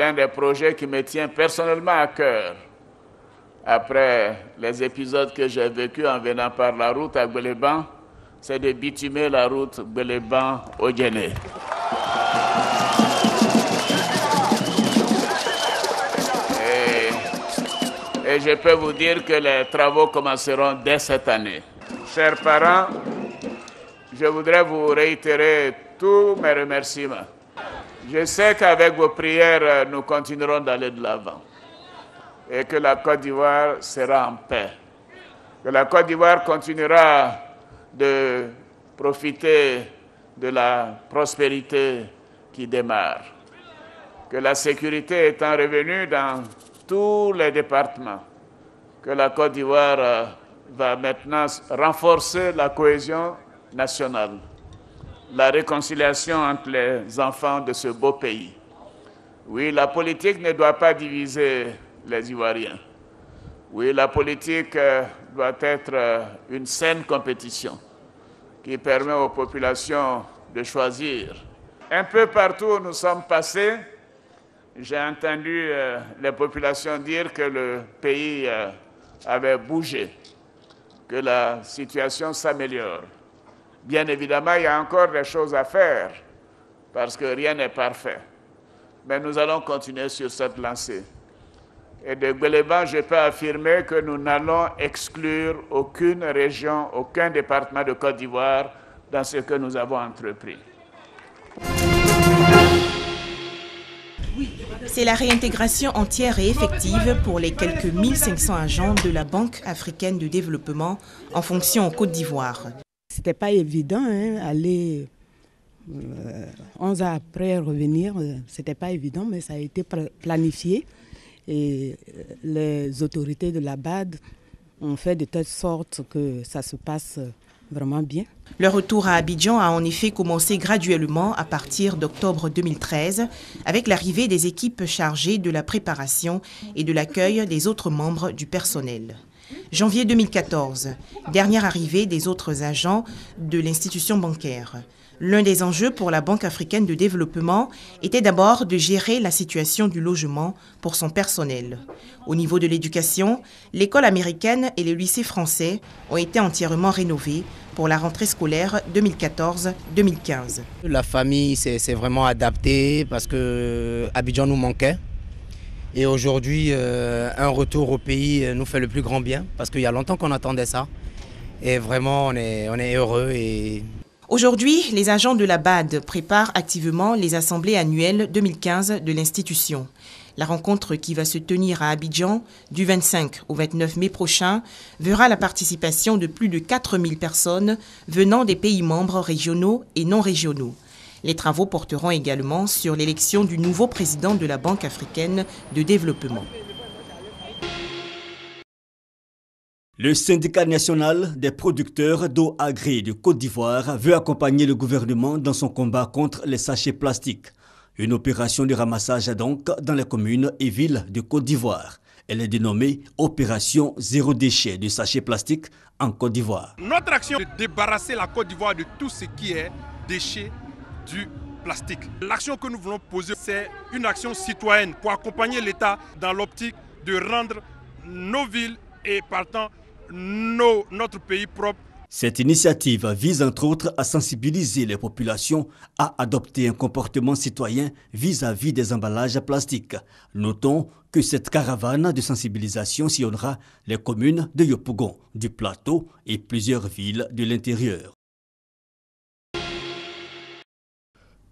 l'un des projets qui me tient personnellement à cœur. Après les épisodes que j'ai vécus en venant par la route à Gbeleban, c'est de bitumer la route Gbeleban-Odiéné. Et je peux vous dire que les travaux commenceront dès cette année. Chers parents, je voudrais vous réitérer tous mes remerciements. Je sais qu'avec vos prières, nous continuerons d'aller de l'avant et que la Côte d'Ivoire sera en paix. Que la Côte d'Ivoire continuera de profiter de la prospérité qui démarre. Que la sécurité étant revenue dans tous les départements, que la Côte d'Ivoire va maintenant renforcer la cohésion nationale, la réconciliation entre les enfants de ce beau pays. Oui, la politique ne doit pas diviser les Ivoiriens. Oui, la politique doit être une saine compétition qui permet aux populations de choisir. Un peu partout où nous sommes passés, j'ai entendu les populations dire que le pays avait bougé, que la situation s'améliore. Bien évidemment, il y a encore des choses à faire, parce que rien n'est parfait. Mais nous allons continuer sur cette lancée. Et de Gbeleban, je peux affirmer que nous n'allons exclure aucune région, aucun département de Côte d'Ivoire dans ce que nous avons entrepris. C'est la réintégration entière et effective pour les quelques 1500 agents de la Banque africaine de développement en fonction en Côte d'Ivoire. C'était pas évident, aller 11 ans après revenir, c'était pas évident, mais ça a été planifié. Et les autorités de la BAD ont fait de telle sorte que ça se passe vraiment bien. Le retour à Abidjan a en effet commencé graduellement à partir d'octobre 2013 avec l'arrivée des équipes chargées de la préparation et de l'accueil des autres membres du personnel. Janvier 2014, dernière arrivée des autres agents de l'institution bancaire. L'un des enjeux pour la Banque africaine de développement était d'abord de gérer la situation du logement pour son personnel. Au niveau de l'éducation, l'école américaine et le lycée français ont été entièrement rénovés pour la rentrée scolaire 2014-2015. La famille s'est vraiment adaptée parce que Abidjan nous manquait. Et aujourd'hui, un retour au pays nous fait le plus grand bien parce qu'il y a longtemps qu'on attendait ça. Et vraiment, on est heureux. Aujourd'hui, les agents de la BAD préparent activement les assemblées annuelles 2015 de l'institution. La rencontre qui va se tenir à Abidjan du 25 au 29 mai prochain verra la participation de plus de 4000 personnes venant des pays membres régionaux et non régionaux. Les travaux porteront également sur l'élection du nouveau président de la Banque africaine de développement. Le syndicat national des producteurs d'eau agrée de Côte d'Ivoire veut accompagner le gouvernement dans son combat contre les sachets plastiques. Une opération de ramassage donc dans les communes et villes de Côte d'Ivoire. Elle est dénommée Opération Zéro Déchet de sachets plastiques en Côte d'Ivoire. Notre action est de débarrasser la Côte d'Ivoire de tout ce qui est déchets du plastique. L'action que nous voulons poser, c'est une action citoyenne pour accompagner l'État dans l'optique de rendre nos villes et partant notre pays propre. Cette initiative vise entre autres à sensibiliser les populations à adopter un comportement citoyen vis-à-vis des emballages plastiques. Notons que cette caravane de sensibilisation sillonnera les communes de Yopougon, du Plateau et plusieurs villes de l'intérieur.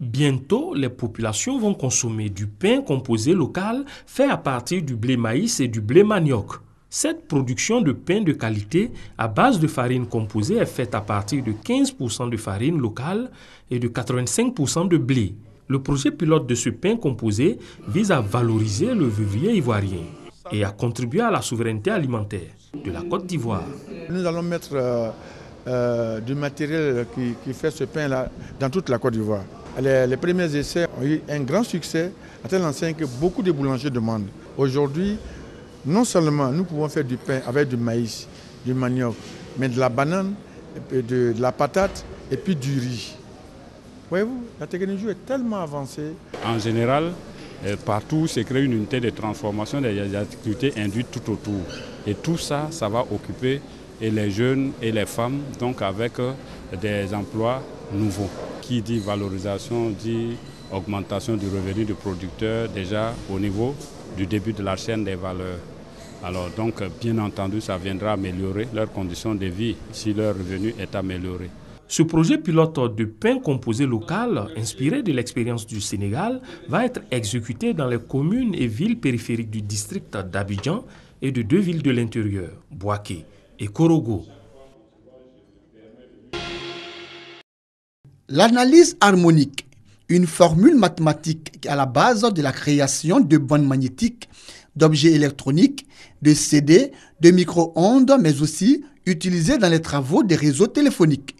Bientôt, les populations vont consommer du pain composé local fait à partir du blé maïs et du blé manioc. Cette production de pain de qualité à base de farine composée est faite à partir de 15% de farine locale et de 85% de blé. Le projet pilote de ce pain composé vise à valoriser le vivrier ivoirien et à contribuer à la souveraineté alimentaire de la Côte d'Ivoire. Nous allons mettre du matériel qui fait ce pain-là dans toute la Côte d'Ivoire. Les premiers essais ont eu un grand succès, à tel enseigne que beaucoup de boulangers demandent. Aujourd'hui, non seulement nous pouvons faire du pain avec du maïs, du manioc, mais de la banane, de la patate et puis du riz. Voyez-vous, la technologie est tellement avancée. En général, partout se crée une unité de transformation des activités induites tout autour. Et tout ça, ça va occuper et les jeunes et les femmes, donc avec des emplois nouveaux. Qui dit valorisation dit augmentation du revenu du producteur déjà au niveau du début de la chaîne des valeurs. Alors donc, bien entendu, ça viendra améliorer leurs conditions de vie si leur revenu est amélioré. Ce projet pilote de pain composé local, inspiré de l'expérience du Sénégal, va être exécuté dans les communes et villes périphériques du district d'Abidjan et de 2 villes de l'intérieur, Bouaké et Korogo. L'analyse harmonique, une formule mathématique à la base de la création de bandes magnétiques, d'objets électroniques, de CD, de micro-ondes, mais aussi utilisée dans les travaux des réseaux téléphoniques.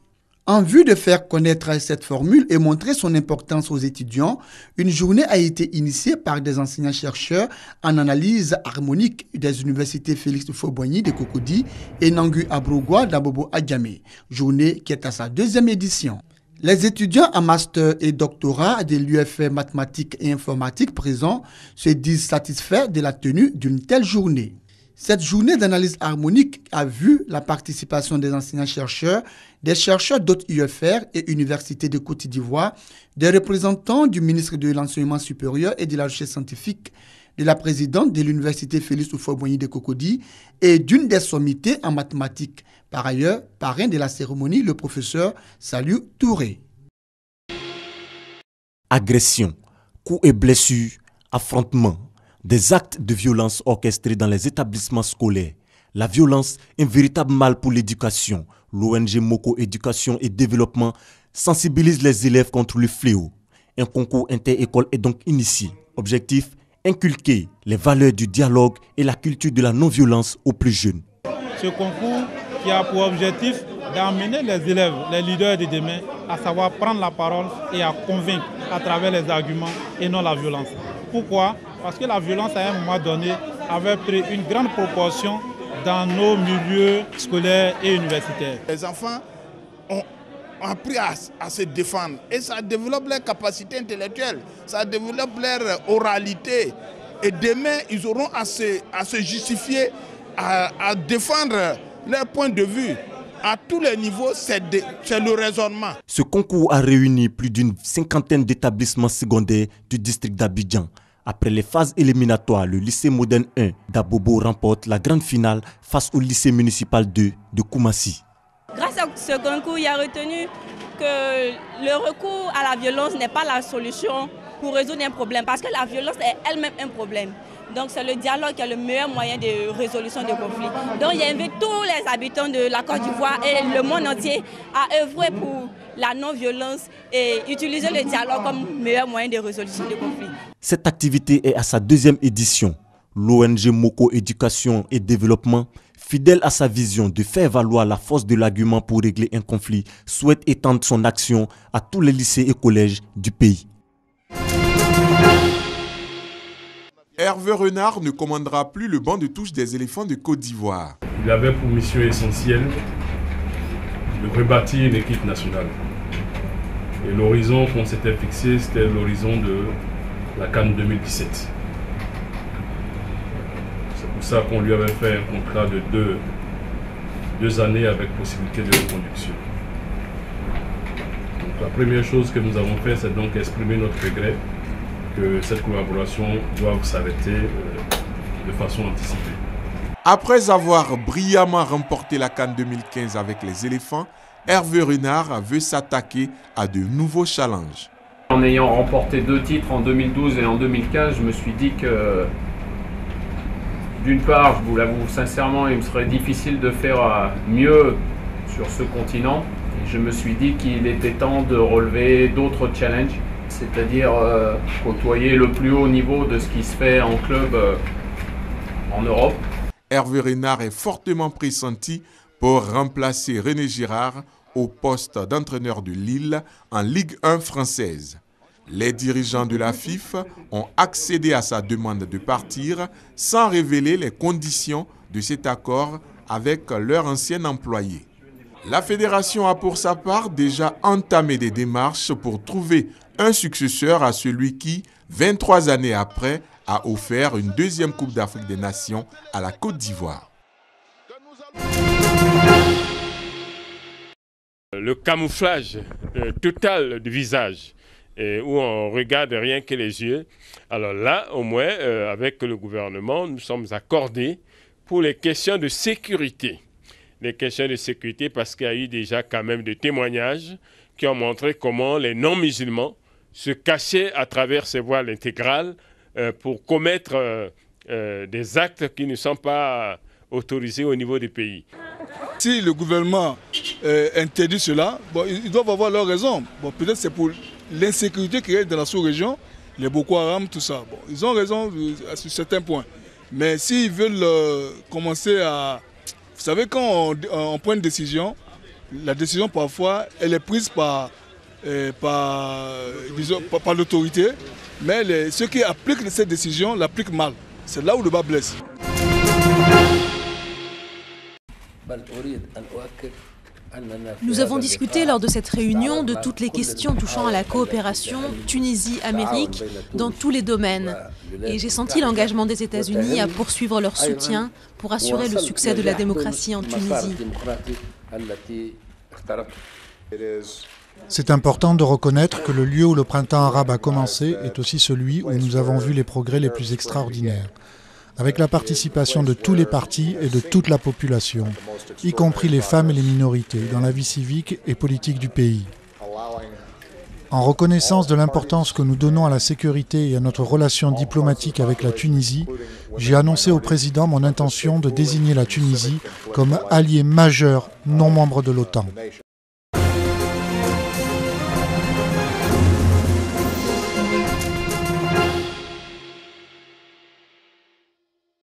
En vue de faire connaître cette formule et montrer son importance aux étudiants, une journée a été initiée par des enseignants-chercheurs en analyse harmonique des universités Félix Houphouët-Boigny de Cocody et Nangui Abrogwa d'Abobo Adjamé, journée qui est à sa 2e édition. Les étudiants en master et doctorat de l'UFR mathématiques et informatique présents se disent satisfaits de la tenue d'une telle journée. Cette journée d'analyse harmonique a vu la participation des enseignants-chercheurs, des chercheurs d'autres UFR et universités de Côte d'Ivoire, des représentants du ministre de l'Enseignement supérieur et de la recherche scientifique, de la présidente de l'université Félix Houphouët-Boigny de Cocody et d'une des sommités en mathématiques. Par ailleurs, parrain de la cérémonie, le professeur Saliou Touré. Agression, coups et blessures, affrontements, des actes de violence orchestrés dans les établissements scolaires. La violence est un véritable mal pour l'éducation. L'ONG Moko Éducation et Développement sensibilise les élèves contre le fléau. Un concours inter-école est donc initié. Objectif, inculquer les valeurs du dialogue et la culture de la non-violence aux plus jeunes. Ce concours qui a pour objectif d'amener les élèves, les leaders de demain, à savoir prendre la parole et à convaincre à travers les arguments et non la violence. Pourquoi ? Parce que la violence, à un moment donné, avait pris une grande proportion dans nos milieux scolaires et universitaires. Les enfants ont appris à se défendre et ça développe leurs capacités intellectuelles, ça développe leur oralité. Et demain, ils auront à se justifier, à défendre leur point de vue. À tous les niveaux, c'est le raisonnement. Ce concours a réuni plus d'une 50aine d'établissements secondaires du district d'Abidjan. Après les phases éliminatoires, le lycée moderne 1 d'Abobo remporte la grande finale face au lycée municipal 2 de Koumassi. Grâce à ce concours, il a retenu que le recours à la violence n'est pas la solution pour résoudre un problème, parce que la violence est elle-même un problème. Donc c'est le dialogue qui est le meilleur moyen de résolution des conflits. Donc il invite tous les habitants de la Côte d'Ivoire et le monde entier à œuvrer pour la non-violence et utiliser le dialogue comme meilleur moyen de résolution des conflits. Cette activité est à sa 2e édition. L'ONG Moko Éducation et Développement, fidèle à sa vision de faire valoir la force de l'argument pour régler un conflit, souhaite étendre son action à tous les lycées et collèges du pays. Hervé Renard ne commandera plus le banc de touche des éléphants de Côte d'Ivoire. Il avait pour mission essentielle de rebâtir une équipe nationale. Et l'horizon qu'on s'était fixé, c'était l'horizon de la CAN 2017. C'est pour ça qu'on lui avait fait un contrat de deux années avec possibilité de reconduction. Donc la première chose que nous avons fait, c'est donc exprimer notre regret que cette collaboration doive s'arrêter de façon anticipée. Après avoir brillamment remporté la CAN 2015 avec les éléphants, Hervé Renard veut s'attaquer à de nouveaux challenges. En ayant remporté 2 titres en 2012 et en 2015, je me suis dit que, d'une part, je vous l'avoue sincèrement, il me serait difficile de faire mieux sur ce continent. Et je me suis dit qu'il était temps de relever d'autres challenges, c'est-à-dire côtoyer le plus haut niveau de ce qui se fait en club en Europe. Hervé Renard est fortement pressenti pour remplacer René Girard au poste d'entraîneur de Lille en Ligue 1 française. Les dirigeants de la FIF ont accédé à sa demande de partir sans révéler les conditions de cet accord avec leur ancien employé. La fédération a pour sa part déjà entamé des démarches pour trouver un successeur à celui qui, 23 années après, a offert une deuxième Coupe d'Afrique des Nations à la Côte d'Ivoire. Le camouflage total du visage, où on regarde rien que les yeux. Alors là, au moins, avec le gouvernement, nous sommes accordés pour les questions de sécurité. Les questions de sécurité parce qu'il y a eu déjà quand même des témoignages qui ont montré comment les non-musulmans se cachaient à travers ces voiles intégrales pour commettre des actes qui ne sont pas autorisés au niveau du pays. Si le gouvernement interdit cela, bon, ils doivent avoir leur raison. Bon, peut-être c'est pour l'insécurité qui est dans la sous-région, les Boko Haram, tout ça. Bon, ils ont raison sur certains points. Mais s'ils veulent commencer à... Vous savez, quand on prend une décision, la décision parfois, elle est prise par l'autorité, mais ceux qui appliquent cette décision l'appliquent mal. C'est là où le bas blesse. Nous avons discuté lors de cette réunion de toutes les questions touchant à la coopération Tunisie-Amérique dans tous les domaines. Et j'ai senti l'engagement des États-Unis à poursuivre leur soutien pour assurer le succès de la démocratie en Tunisie. C'est important de reconnaître que le lieu où le printemps arabe a commencé est aussi celui où nous avons vu les progrès les plus extraordinaires, avec la participation de tous les partis et de toute la population, y compris les femmes et les minorités, dans la vie civique et politique du pays. En reconnaissance de l'importance que nous donnons à la sécurité et à notre relation diplomatique avec la Tunisie, j'ai annoncé au président mon intention de désigner la Tunisie comme allié majeur non membre de l'OTAN.